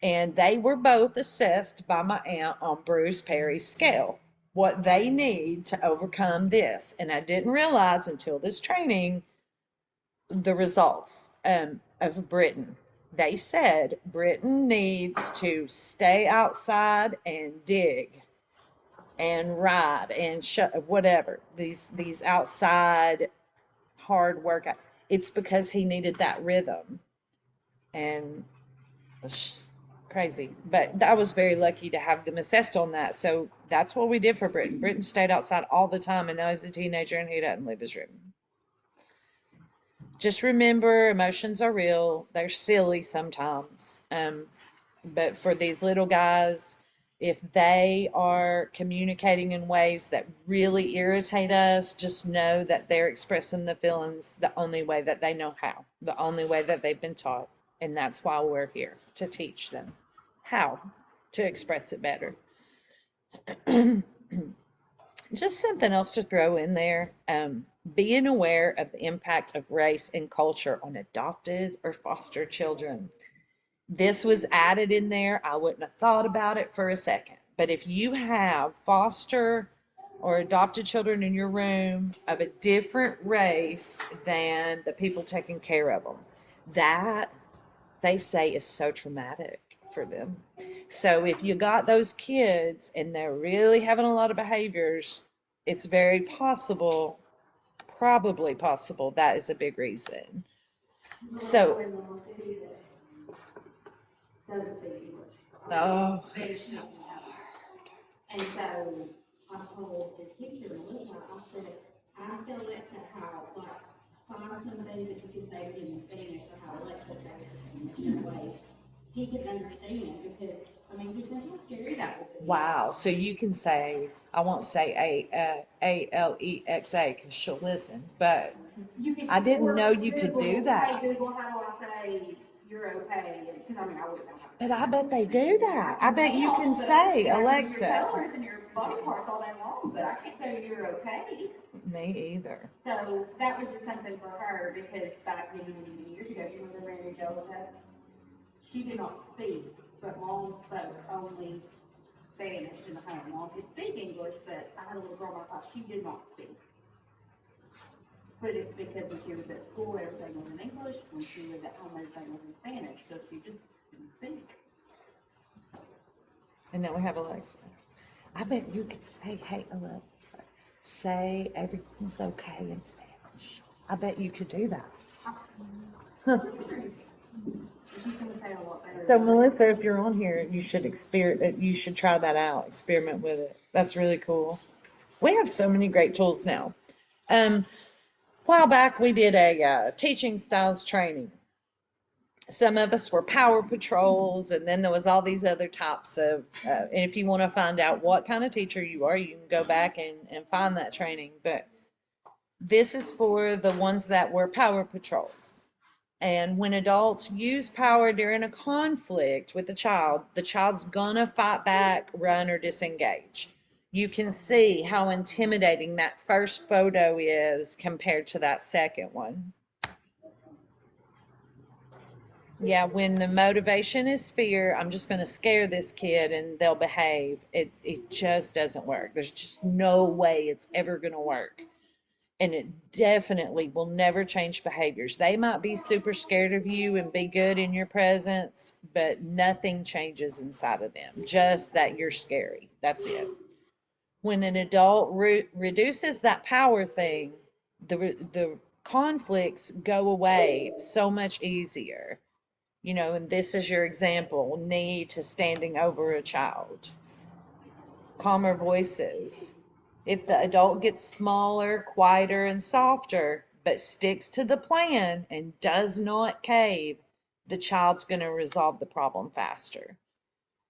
and they were both assessed by my aunt on Bruce Perry's scale, what they need to overcome this. And I didn't realize until this training the results of Britain. They said Britain needs to stay outside and dig and ride and whatever these outside hard work. It's because he needed that rhythm, and it's crazy. But I was very lucky to have them assessed on that. So that's what we did for Britain. Britain stayed outside all the time, and now he's a teenager and he doesn't leave his room. Just remember, emotions are real. They're silly sometimes. But for these little guys, if they are communicating in ways that really irritate us, just know that they're expressing the feelings the only way that they know how, the only way that they've been taught. And that's why we're here, to teach them how to express it better. Just something else to throw in there. Being aware of the impact of race and culture on adopted or foster children. This was added in there. I wouldn't have thought about it for a second. But if you have foster or adopted children in your room of a different race than the people taking care of them, that they say is so traumatic for them. So if you got those kids and they're really having a lot of behaviors, it's very possible, probably possible, that is a big reason. So, Doesn't speak English. oh, Very it's few so have. And so I told his teacher, Melissa, I said Alexa how, like, find some things that you can say to him in Spanish or how Alexa says it in that way. He can understand because, I mean, just think how scary that would be. wow. So you can say, I won't say Alexa because she'll listen, but You can, I didn't or know you could do that. Hey Google, how do I say you're okay? Because I mean, I wouldn't know how to say But I it. bet they do that. I bet you can But say, your Alexa. colors and your body parts all day long, but I can't tell you you're okay. Me either. So that was just something for her because back many years ago, you remember Mary Jolica? She did not speak, but mom spoke only Spanish in the home. Mom could speak English, but I had a little girl in my class, she did not speak. But it's because when she was at school, everything was in English. When she was at home, everything was in Spanish. So she just didn't speak. And then we have Alexa. I bet you could say, hey, Alexa, say everything's okay in Spanish. I bet you could do that. She's going to say a lot better. So Melissa, if you're on here, you should try that out, experiment with it. That's really cool. We have so many great tools now. A while back we did a teaching styles training. Some of us were power patrols, and then there was all these other types of, and if you want to find out what kind of teacher you are, you can go back and find that training. But this is for the ones that were power patrols. And when adults use power during a conflict with the child's gonna fight back, run, or disengage. You can see how intimidating that first photo is compared to that second one. Yeah, when the motivation is fear, I'm just going to scare this kid and they'll behave. It just doesn't work. There's just no way it's ever going to work. And it definitely will never change behaviors. They might be super scared of you and be good in your presence, but nothing changes inside of them. Just that you're scary. That's it. When an adult reduces that power thing, the conflicts go away so much easier. And this is your example, knee to standing over a child. Calmer voices. If the adult gets smaller, quieter, and softer, but sticks to the plan and does not cave, the child's going to resolve the problem faster.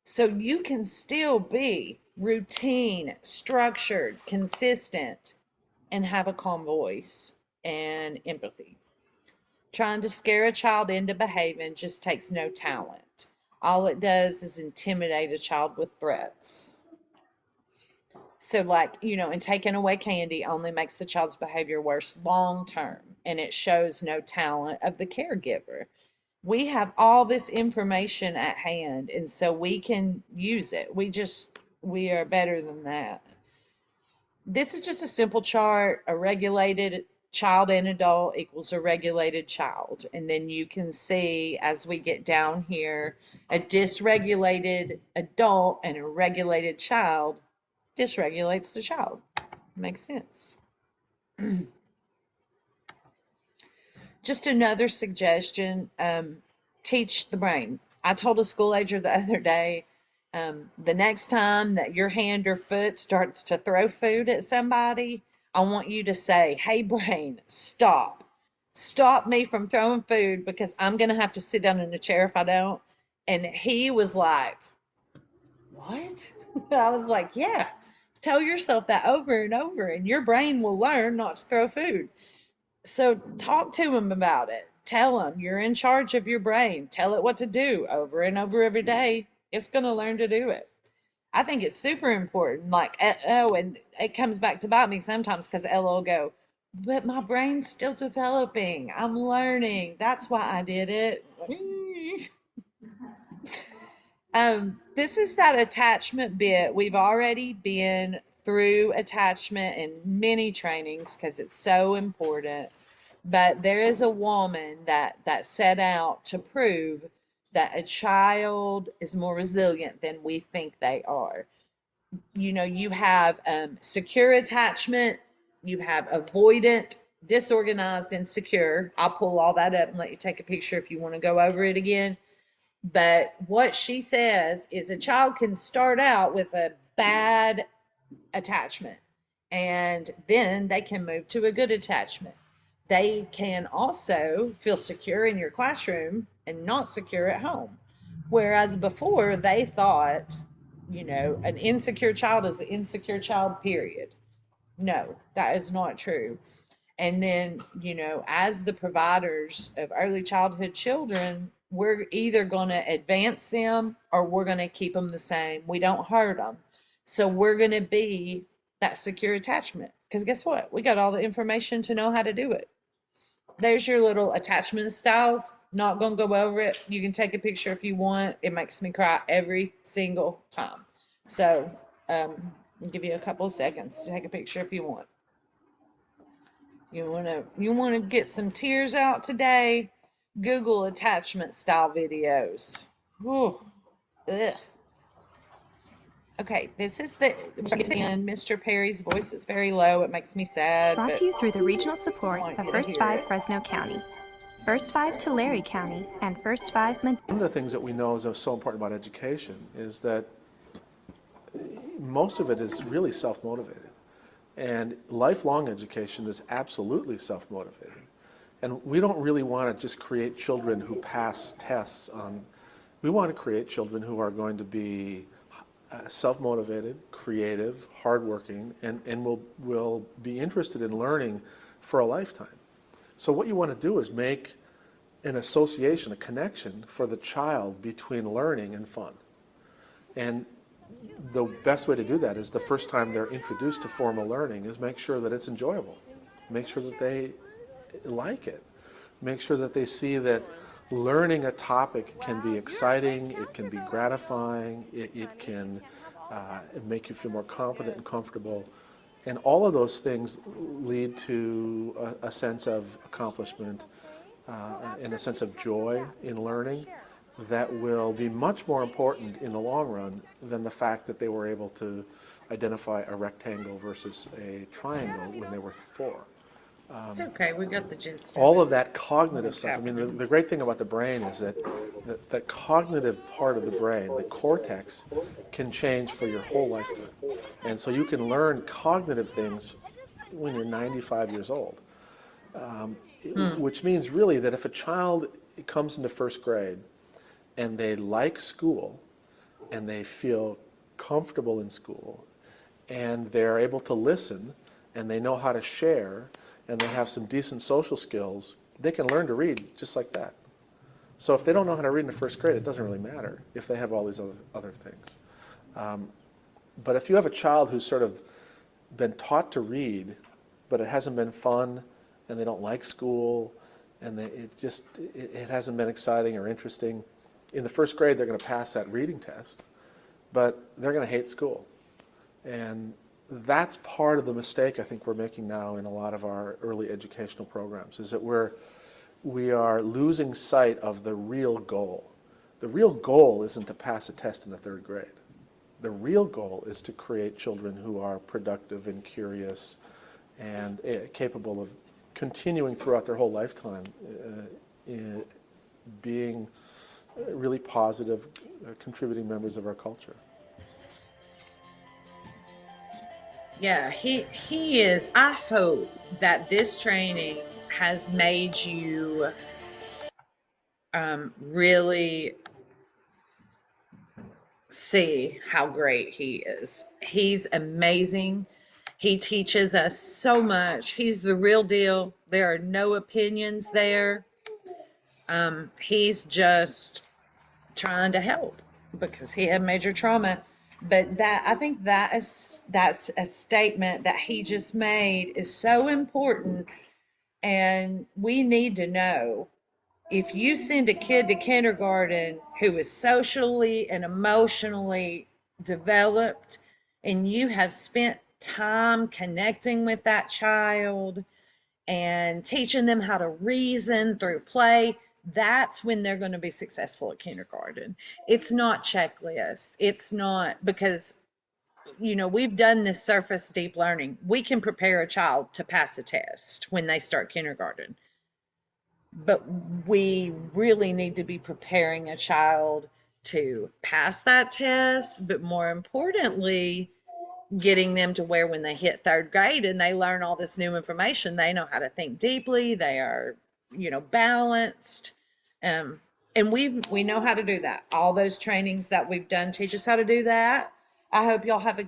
So you can still be routine, structured, consistent, and have a calm voice and empathy. Trying to scare a child into behaving just takes no talent. All it does is intimidate a child with threats. So, like, and taking away candy only makes the child's behavior worse long term, and it shows no talent of the caregiver. We have all this information at hand, and so we can use it. We are better than that. This is just a simple chart. A regulated child and adult equals a regulated child. And then you can see as we get down here, a dysregulated adult and a regulated child dysregulates the child. Makes sense. Just another suggestion, teach the brain. I told a school ager the other day, the next time that your hand or foot starts to throw food at somebody, I want you to say, hey, brain, stop. Stop me from throwing food because I'm going to have to sit down in a chair if I don't. And he was like, what? I was like, yeah, tell yourself that over and over, and your brain will learn not to throw food. So talk to him about it. Tell him you're in charge of your brain. Tell it what to do over and over every day. It's going to learn to do it. I think it's super important. Like, oh, and it comes back to bite me sometimes because Ella will go, but my brain's still developing. I'm learning. That's why I did it. This is that attachment bit. We've already been through attachment in many trainings because it's so important. But there is a woman that set out to prove that a child is more resilient than we think they are. You have secure attachment, you have avoidant, disorganized, and secure. I'll pull all that up and let you take a picture if you want to go over it again. But what she says is a child can start out with a bad attachment and then they can move to a good attachment. They can also feel secure in your classroom and not secure at home. Whereas before they thought, an insecure child is an insecure child, period. No, that is not true. And then, as the providers of early childhood children, we're either going to advance them or we're going to keep them the same. We don't hurt them. So we're going to be that secure attachment. Because guess what? We got all the information to know how to do it. There's your little attachment styles. Not going to go over it. You can take a picture if you want. It makes me cry every single time. So I'll give you a couple of seconds to take a picture if you want. You wanna get some tears out today? Google attachment style videos. Whew. Ugh. Okay, this is the end. Mr. Perry's voice is very low. It makes me sad. Brought But to you through the regional support want of you to First hear Five it. Fresno County, First Five Tulare County, and First Five One of the things that we know is so important about education is that most of it is really self-motivated. And lifelong education is absolutely self-motivated. And we don't really want to just create children who pass tests on, we want to create children who are going to be self-motivated, creative, hardworking, and will be interested in learning for a lifetime. So what you want to do is make an association, a connection for the child between learning and fun. And the best way to do that is the first time they're introduced to formal learning is make sure that it's enjoyable. Make sure that they like it. Make sure that they see that learning a topic can be exciting, it can be gratifying, it can make you feel more confident and comfortable. And all of those things lead to a sense of accomplishment and a sense of joy in learning that will be much more important in the long run than the fact that they were able to identify a rectangle versus a triangle when they were 4. It's okay. We got the gist. All of that cognitive stuff. I mean, the great thing about the brain is that the cognitive part of the brain, the cortex, can change for your whole lifetime. And so you can learn cognitive things when you're 95 years old, which means really that if a child comes into first grade and they like school and they feel comfortable in school and they're able to listen and they know how to share and they have some decent social skills, they can learn to read just like that. So if they don't know how to read in the first grade, it doesn't really matter if they have all these other things. But if you have a child who's sort of been taught to read, but it hasn't been fun, and they don't like school, and it hasn't been exciting or interesting, in the first grade they're going to pass that reading test, but they're going to hate school. And that's part of the mistake I think we're making now in a lot of our early educational programs, is that we are losing sight of the real goal. The real goal isn't to pass a test in the third grade. The real goal is to create children who are productive and curious and capable of continuing throughout their whole lifetime being really positive, contributing members of our culture. Yeah, he is. I hope that this training has made you really see how great he is. He's amazing. He teaches us so much. He's the real deal. There are no opinions there. He's just trying to help because he had major trauma. But that, I think that's a statement that he just made is so important, and we need to know, if you send a kid to kindergarten who is socially and emotionally developed, and you have spent time connecting with that child and teaching them how to reason through play, that's when they're going to be successful at kindergarten. It's not checklist. It's not, because we've done this surface deep learning. We can prepare a child to pass a test when they start kindergarten, but we really need to be preparing a child to pass that test, but more importantly, getting them to where when they hit third grade and they learn all this new information, they know how to think deeply, they are balanced. And we know how to do that. All those trainings that we've done teach us how to do that. I hope y'all have a